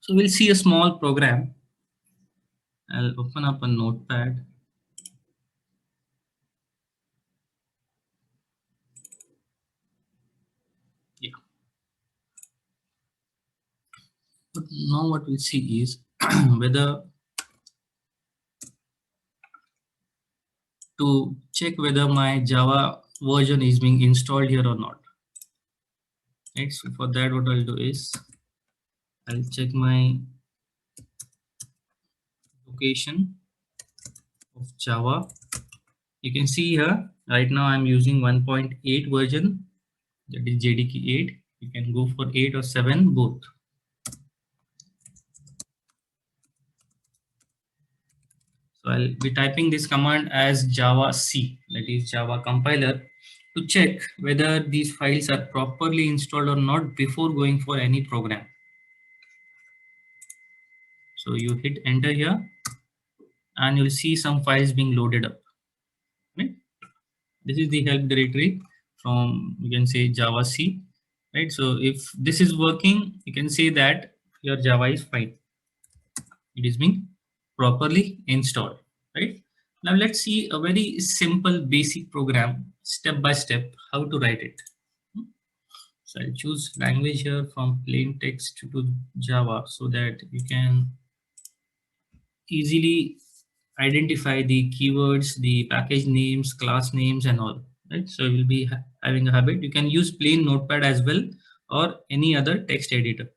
So we'll see a small program. I'll open up a notepad. Yeah. But now what we'll see is whether to check whether my Java version is being installed here or not. Right. So for that, what I'll do is I'll check my location of Java. You can see here right now I'm using 1.8 version, that is JDK 8. You can go for 8 or 7 both. So I'll be typing this command as Java C, that is Java compiler, to check whether these files are properly installed or not before going for any program. So you hit enter here and you'll see some files being loaded up. Right? This is the help directory from, you can say, Java C. Right? So if this is working, you can say that your Java is fine. It is being properly installed. Right? Now let's see a very simple basic program step by step how to write it. So I'll choose language here from plain text to Java so that you can easily identify the keywords, the package names, class names, and all. Right. So you will be having a habit. You can use plain notepad as well or any other text editor.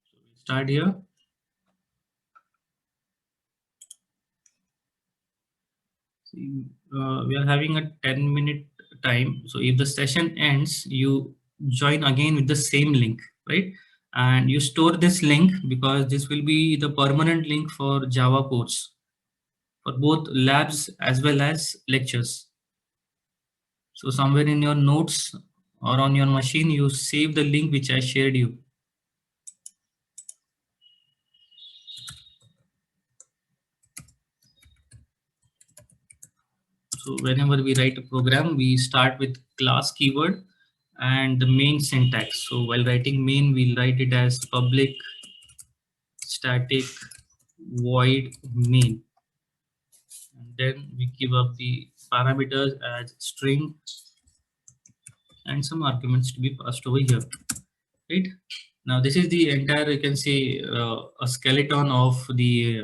So we start here. See, we are having a 10-minute time. So if the session ends, you join again with the same link, right? And you store this link because this will be the permanent link for Java course for both labs as well as lectures. So somewhere in your notes or on your machine, you save the link which I shared you. So whenever we write a program, we start with class keyword and the main syntax. So while writing main, we'll write it as public static void main. And then we give up the parameters as string and some arguments to be passed over here. Right? Now this is the entire, you can say, a skeleton of the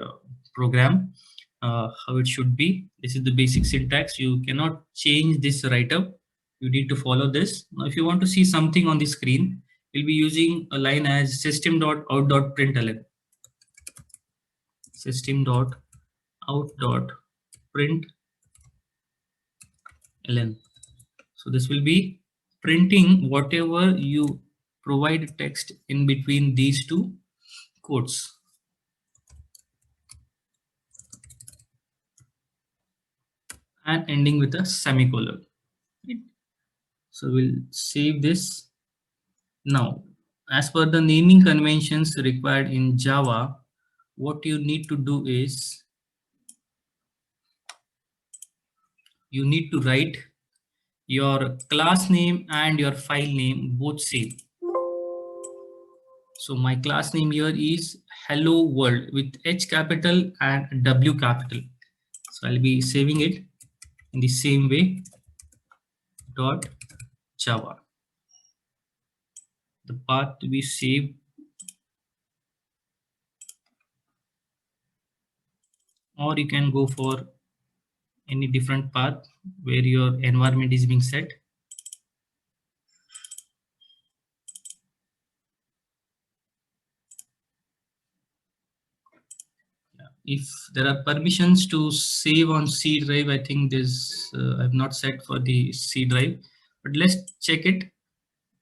program, how it should be. This is the basic syntax. You cannot change this write-up. You need to follow this. Now if you want to see something on the screen, we'll be using a line as system.out.println. System.out.println. So this will be printing whatever you provide text in between these two quotes. And ending with a semicolon. Right? So we'll save this. Now, as per the naming conventions required in Java, what you need to do is you need to write your class name and your file name both same. So my class name here is Hello World with H capital and W capital. So I'll be saving it in the same way, .java. The path to be saved, or you can go for any different path where your environment is being set. If there are permissions to save on C drive, I think this I've not set for the C drive, but let's check it.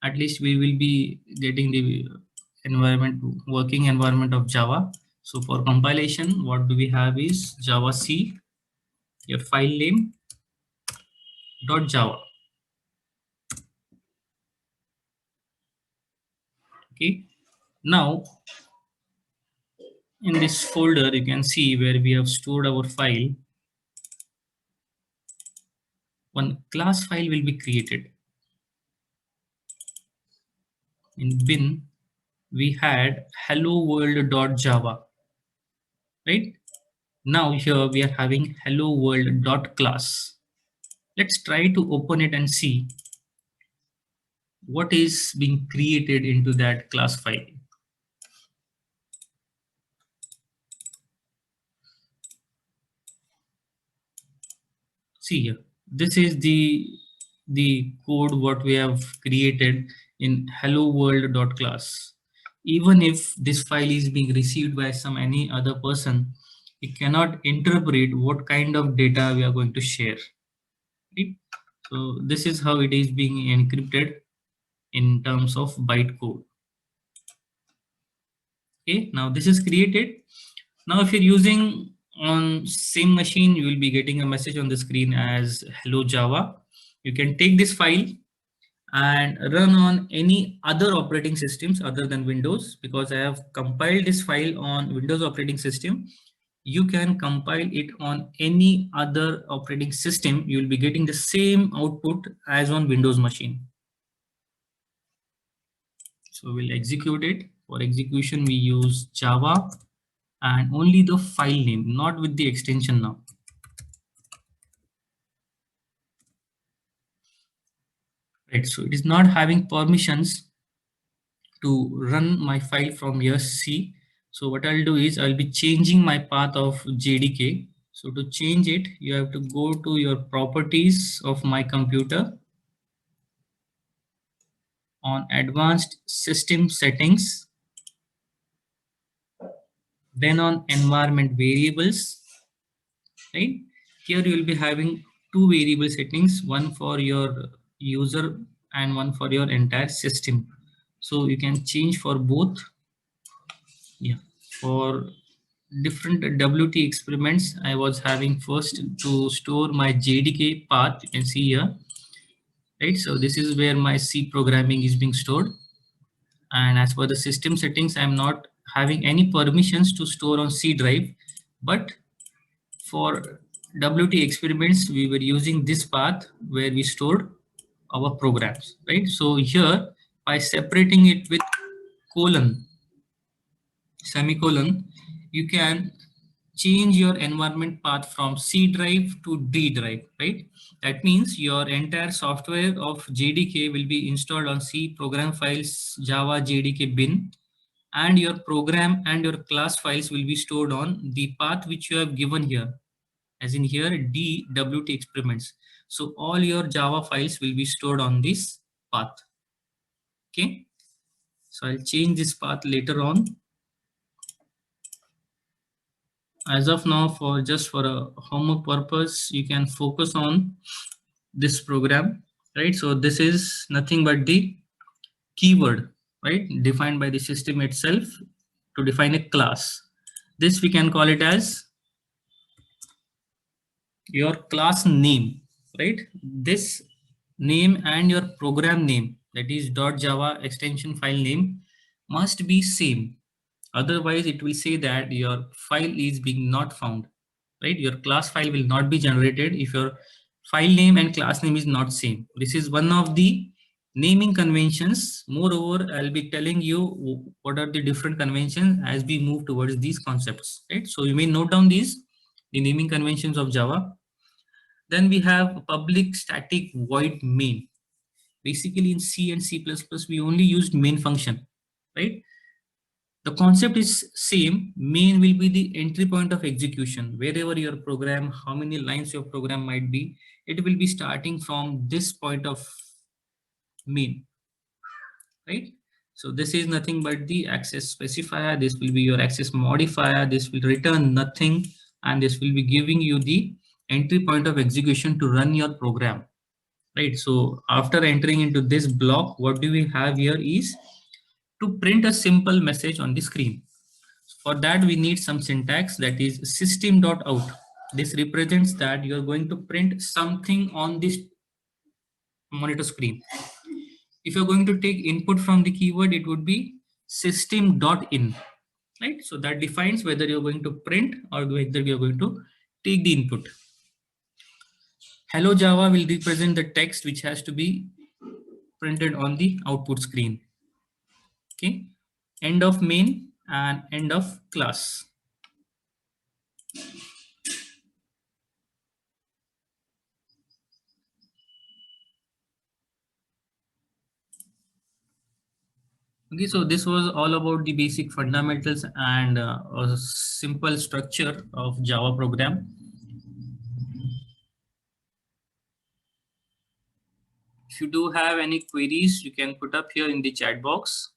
At least we will be getting the environment, working environment of Java. So for compilation, what do we have is Java C, your file name .java. Okay. Now in this folder, you can see where we have stored our file. One class file will be created. In bin, we had hello world.java, right? Now here we are having hello world.class. Let's try to open it and see what is being created into that class file. See here, this is the code what we have created in hello world.class. Even if this file is being received by some any other person, it cannot interpret what kind of data we are going to share. Right? So this is how it is being encrypted in terms of bytecode. Okay, now this is created. Now if you're using on same machine, you will be getting a message on the screen as hello Java. You can take this file and run on any other operating systems other than Windows, because I have compiled this file on Windows operating system. You can compile it on any other operating system. You will be getting the same output as on Windows machine. So we'll execute it. For execution, we use Java and only the file name, not with the extension now. Right, so it is not having permissions to run my file from your C. So what I'll do is I'll be changing my path of JDK. So to change it, you have to go to your properties of my computer. On advanced system settings, then on environment variables, right? Here you will be having two variable settings, one for your user and one for your entire system. So you can change for both. Yeah, for different WT experiments, I was having first to store my JDK path. You can see here, right? So this is where my C programming is being stored. And as per the system settings, I'm not having any permissions to store on C drive, but for WT experiments, we were using this path where we stored our programs, right? So here, by separating it with colon, semicolon, you can change your environment path from C drive to D drive, right? That means your entire software of JDK will be installed on C program files, Java JDK bin, and your program and your class files will be stored on the path which you have given here, as in here DWT experiments. So all your Java files will be stored on this path. Okay, so I'll change this path later on. As of now, for just for a homework purpose, you can focus on this program, right? So this is nothing but the keyword, right, defined by the system itself to define a class. This we can call it as your class name, right? This name and your program name, that is .java extension file name, must be same. Otherwise it will say that your file is being not found, right? Your class file will not be generated if your file name and class name is not same. This is one of the naming conventions. Moreover, I'll be telling you what are the different conventions as we move towards these concepts, right? So you may note down these, the naming conventions of Java. Then we have public static void main. Basically in C and C++, we only used main function, right? The concept is same. Main will be the entry point of execution. Wherever your program, how many lines your program might be, it will be starting from this point of main, right? So this is nothing but the access specifier. This will be your access modifier. This will return nothing, and this will be giving you the entry point of execution to run your program, right? So after entering into this block, what do we have here is to print a simple message on the screen. For that, we need some syntax, that is system.out. This represents that you're going to print something on this monitor screen. If you're going to take input from the keyword, it would be system.in, right? So that defines whether you're going to print or whether you're going to take the input. Hello Java will represent the text which has to be printed on the output screen. Okay, end of main and end of class. Okay, so this was all about the basic fundamentals and a simple structure of Java program. If you do have any queries, you can put up here in the chat box.